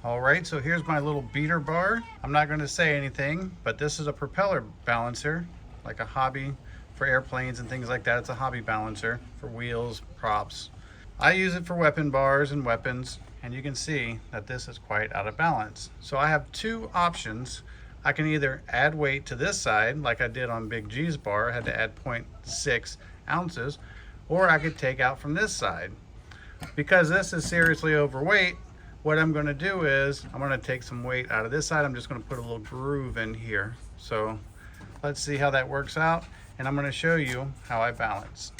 All right, so here's my little beater bar. I'm not going to say anything, but this is a propeller balancer, like a hobby for airplanes and things like that. It's a hobby balancer for wheels, props. I use it for weapon bars and weapons, and you can see that this is quite out of balance. So I have two options. I can either add weight to this side, like I did on Big G's bar. I had to add 0.6 ounces, or I could take out from this side. Because this is seriously overweight, what I'm going to do is I'm going to take some weight out of this side. I'm just going to put a little groove in here. So let's see how that works out, and I'm going to show you how I balance.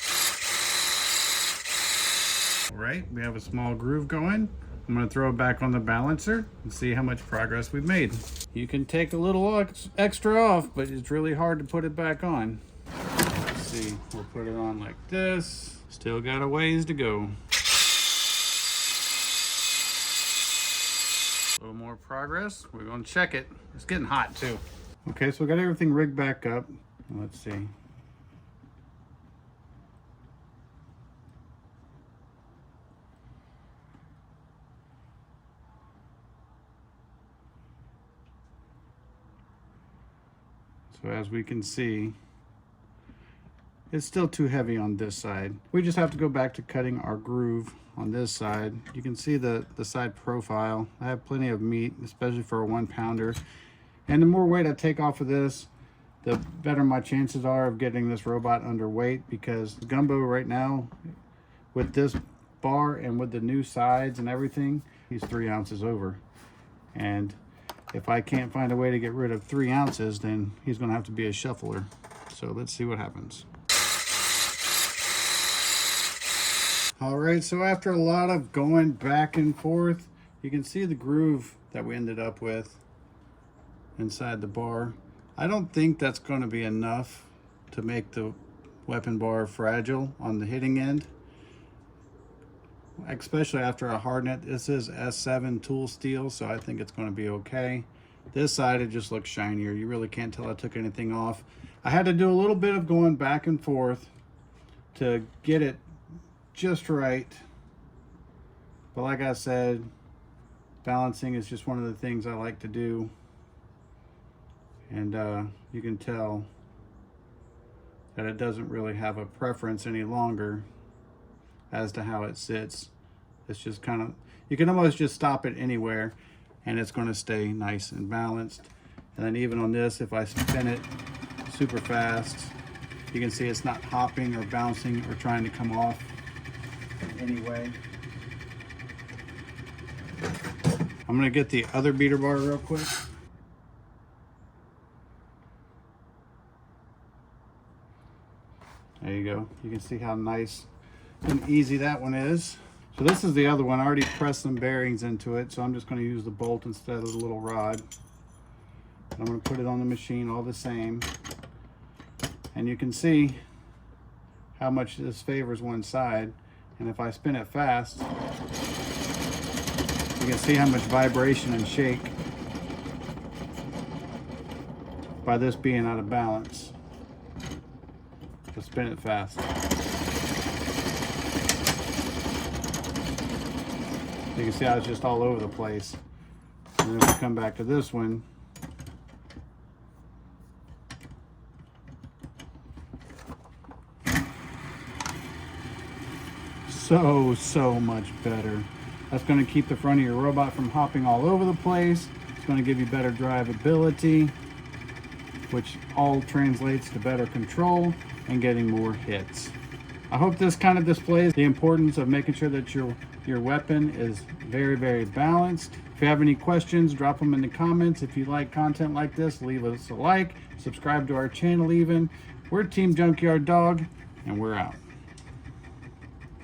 All right, we have a small groove going. I'm going to throw it back on the balancer and see how much progress we've made. You can take a little extra off, but it's really hard to put it back on. Let's see, we'll put it on like this. Still got a ways to go. A little more progress. We're going to check it. It's getting hot too. Okay, so we got everything rigged back up. Let's see. So as we can see, it's still too heavy on this side. We just have to go back to cutting our groove on this side. You can see the side profile. I have plenty of meat, especially for a 1 pounder. And the more weight I take off of this, the better my chances are of getting this robot underweight, because Gumbo right now, with this bar and with the new sides and everything, he's 3 ounces over. And if I can't find a way to get rid of 3 ounces, then he's gonna have to be a shuffler. So let's see what happens. All right, so after a lot of going back and forth, you can see the groove that we ended up with inside the bar. I don't think that's going to be enough to make the weapon bar fragile on the hitting end, especially after a hard net. This is S7 tool steel, so I think it's going to be okay. This side, it just looks shinier. You really can't tell I took anything off. I had to do a little bit of going back and forth to get it just right, but like I said, balancing is just one of the things I like to do, and you can tell that it doesn't really have a preference any longer as to how it sits. It's just kind of, you can almost just stop it anywhere and it's going to stay nice and balanced. And then even on this, if I spin it super fast, you can see it's not hopping or bouncing or trying to come off anyway. I'm gonna get the other beater bar real quick. There you go. You can see how nice and easy that one is. So this is the other one. I already pressed some bearings into it, so I'm just going to use the bolt instead of the little rod. I'm going to put it on the machine all the same, and you can see how much this favors one side. And if I spin it fast, you can see how much vibration and shake by this being out of balance. Just spin it fast. You can see how it's just all over the place. And then we come back to this one. So much better. That's going to keep the front of your robot from hopping all over the place. It's going to give you better drivability, which all translates to better control and getting more hits. I hope this kind of displays the importance of making sure that your weapon is very balanced. If you have any questions, drop them in the comments. If you like content like this, leave us a like, subscribe to our channel even. We're Team Junkyard Dog, and we're out.